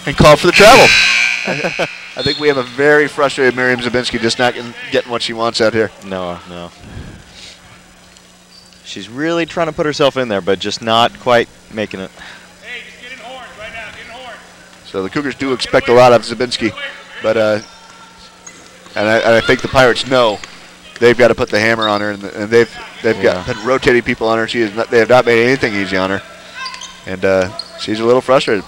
and call for the travel. I think we have a very frustrated Miriam Zabinski just not getting what she wants out here. No, no. She's really trying to put herself in there, but just not quite making it. Hey, just get in horns right now. Get in horns. So the Cougars do expect a lot of Zabinski, but and I think the Pirates know they've got to put the hammer on her, and they've got been rotating people on her. They have not made anything easy on her, and she's a little frustrated.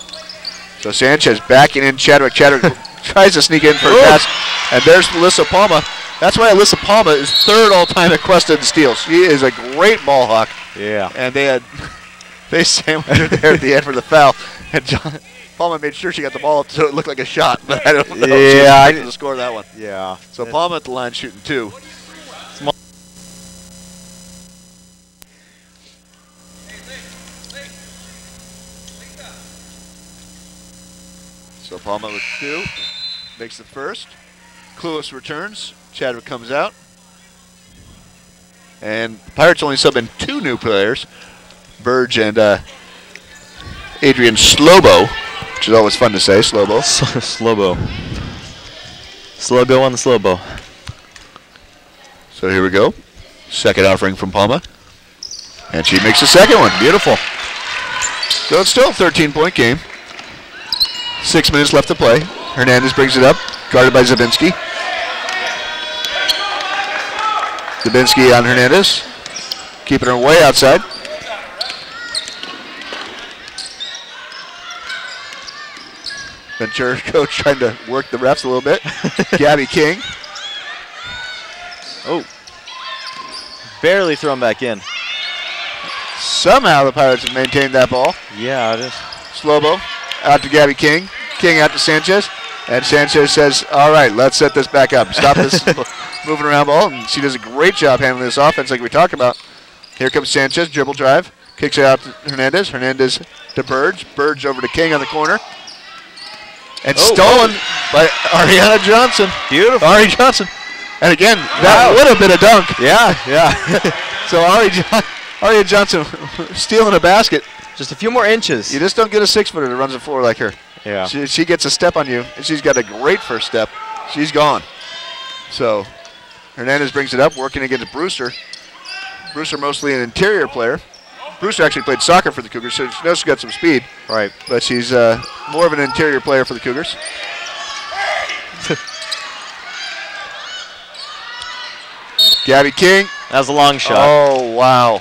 So Sanchez backing in Chadwick. Chadwick tries to sneak in for a pass, and there's Alyssa Palma. That's why Alyssa Palma is third all-time at Cuesta in steals. She is a great ball hawk. Yeah. And they sandwiched her there at the end for the foul, and Palma made sure she got the ball up so it looked like a shot, but I don't know if she was expecting to score that one. Yeah. So Palma at the line shooting 2. So Palma with 2, makes the first. Clueless returns. Chadwick comes out. And Pirates only sub in 2 new players, Burge and Adrian Slobo, which is always fun to say, Slobo. Slobo. Slow go on the Slobo. So here we go. Second offering from Palma. And she makes the second one. Beautiful. So it's still a 13-point game. 6 minutes left to play. Hernandez brings it up, guarded by Zabinski. Zabinski on Hernandez, keeping her way outside. Ventura coach trying to work the refs a little bit. Gabby King. Oh. Barely thrown back in. Somehow the Pirates have maintained that ball. Yeah, it is. Slobo out to Gabby King. King out to Sanchez. And Sanchez says, all right, let's set this back up. Stop this moving around ball. And she does a great job handling this offense like we talked about. Here comes Sanchez, dribble drive. Kicks it out to Hernandez. Hernandez to Burge. Burge over to King on the corner. And stolen by Ariana Johnson. Beautiful. Ari Johnson. And again, that would have been a dunk. Yeah, yeah. So Ari Johnson stealing a basket. Just a few more inches. You just don't get a 6-footer that runs the floor like her. Yeah. She gets a step on you, and she's got a great first step. She's gone. So Hernandez brings it up, working against Brewster. Brewster mostly an interior player. Brewster actually played soccer for the Cougars, so she knows she's got some speed. Right. But she's more of an interior player for the Cougars. Gabby King. That was a long shot. Oh, wow.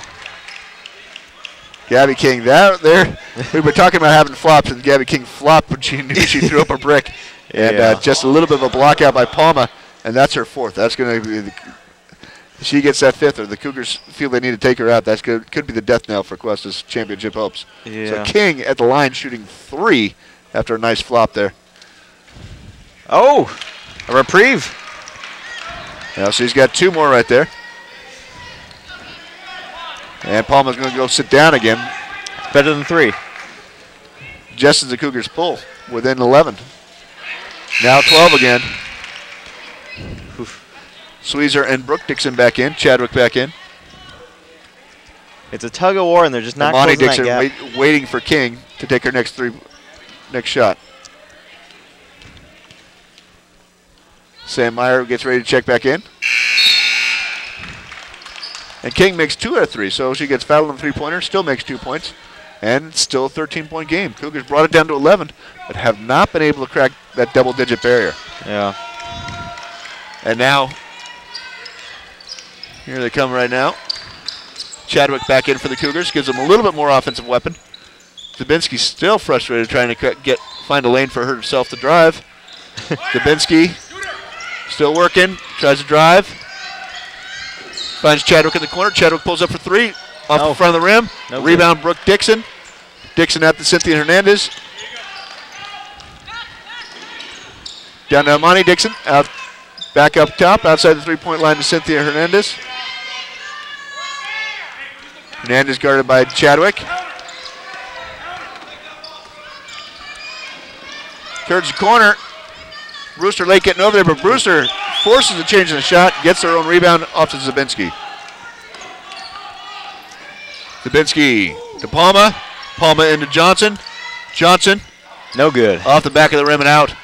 Gabby King, we were talking about having flops, and Gabby King flopped when she knew she threw up a brick. And just a little bit of a block out by Palma, and that's her 4th. That's going to be she gets that 5th, or the Cougars feel they need to take her out. That could be the death knell for Cuesta's championship hopes. Yeah. So King at the line shooting 3 after a nice flop there. Oh, a reprieve. Now she's got 2 more right there. And Palma's going to go sit down again. Better than 3. Just as the Cougars pull within 11. Now 12 again. Sweezer and Brooke Dixon back in. Chadwick back in. It's a tug of war, and they're just not Monty closing Dixon that gap. waiting for King to take her next shot. Sam Meyer gets ready to check back in. And King makes 2 out of 3, so she gets fouled on the 3-pointer, still makes 2 points, and it's still a 13-point game. Cougars brought it down to 11, but have not been able to crack that double-digit barrier. Yeah. And now, here they come right now. Chadwick back in for the Cougars, gives them a little bit more offensive weapon. Zabinski's still frustrated trying to find a lane for herself to drive. Zabinski still working, tries to drive. Finds Chadwick in the corner. Chadwick pulls up for 3 off the front of the rim. No Rebound, Brooke Dixon. Dixon out to Cynthia Hernandez. Down to Monty Dixon. Back up top, outside the 3-point line to Cynthia Hernandez. Hernandez guarded by Chadwick. Towards the corner. Brewster late getting over there, but Brewster forces a change in the shot, gets her own rebound off to Zabinski. Zabinski to Palma. Palma into Johnson. Johnson No good. Off the back of the rim and out.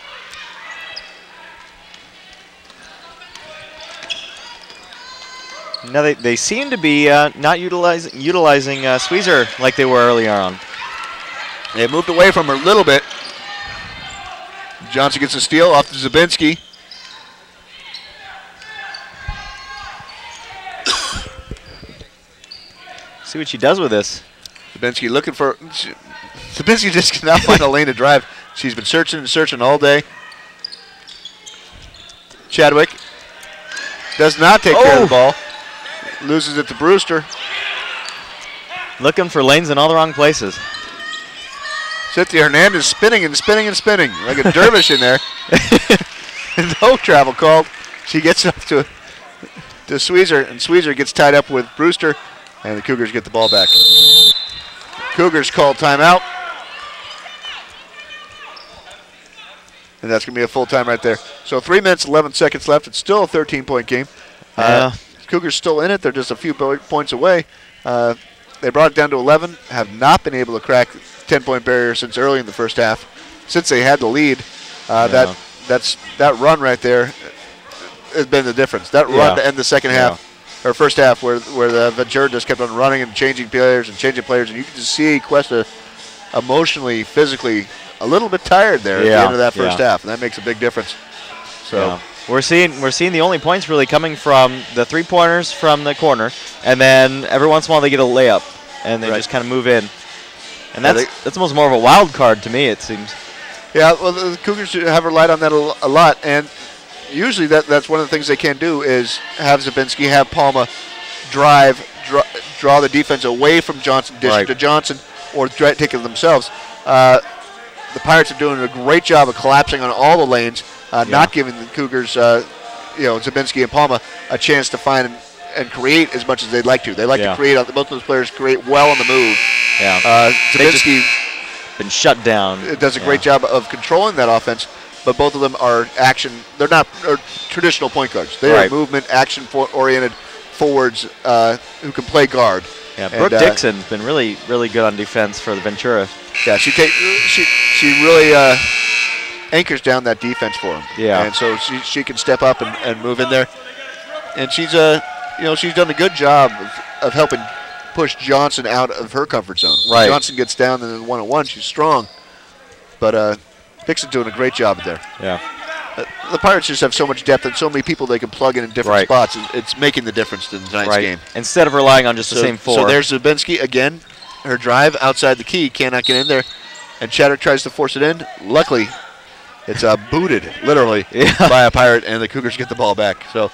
No, they seem to be not utilizing Sweezer like they were earlier on. They moved away from her a little bit. Johnson gets a steal off to Zabinski. See what she does with this. Zabinski looking for... Zabinski just cannot find a lane to drive. She's been searching and searching all day. Chadwick does not take care of the ball. Loses it to Brewster. Looking for lanes in all the wrong places. Cynthia Hernandez spinning and spinning and spinning like a dervish in there. No travel called. She gets up to Sweezer, and Sweezer gets tied up with Brewster, and the Cougars get the ball back. Cougars call timeout. And that's going to be a full time right there. So 3 minutes, 11 seconds left. It's still a 13-point game. Cougars still in it. They're just a few points away. They brought it down to 11, have not been able to crack 10-point barrier since early in the first half. Since they had the lead, that run right there has been the difference. That run to end the second half, or first half, where the Ventura just kept on running and changing players, and you can just see Cuesta emotionally, physically a little bit tired there at the end of that first half, and that makes a big difference. So we're seeing the only points really coming from the 3-pointers from the corner, and then every once in a while they get a layup, and they just kind of move in. And that's almost more of a wild card to me, it seems. Yeah, well, the Cougars have relied on that a lot, and usually that's one of the things they can do is have Zabinski, have Palma draw the defense away from Johnson, dish it to Johnson, or take it themselves. The Pirates are doing a great job of collapsing on all the lanes, not giving the Cougars, Zabinski and Palma, a chance to find and create as much as they'd like to. They like to create. Both of those players create well on the move. Yeah. Zabinski been shut down. It does a great job of controlling that offense, but both of them are action. They're not traditional point guards. They are movement, action-oriented forwards who can play guard. Yeah, Brooke Dixon's been really, really good on defense for the Ventura. Yeah, she really anchors down that defense for him. Yeah, and so she can step up and move in there. And she's she's done a good job of helping push Johnson out of her comfort zone. When Johnson gets down and then one-on-one, she's strong. But Dixon's doing a great job there. Yeah. The Pirates just have so much depth and so many people they can plug in different spots. It's making the difference in tonight's game. Instead of relying on just the same four. So there's Zabinski again. Her drive outside the key, cannot get in there. And Chadwick tries to force it in. Luckily, it's booted, literally, by a Pirate, and the Cougars get the ball back. So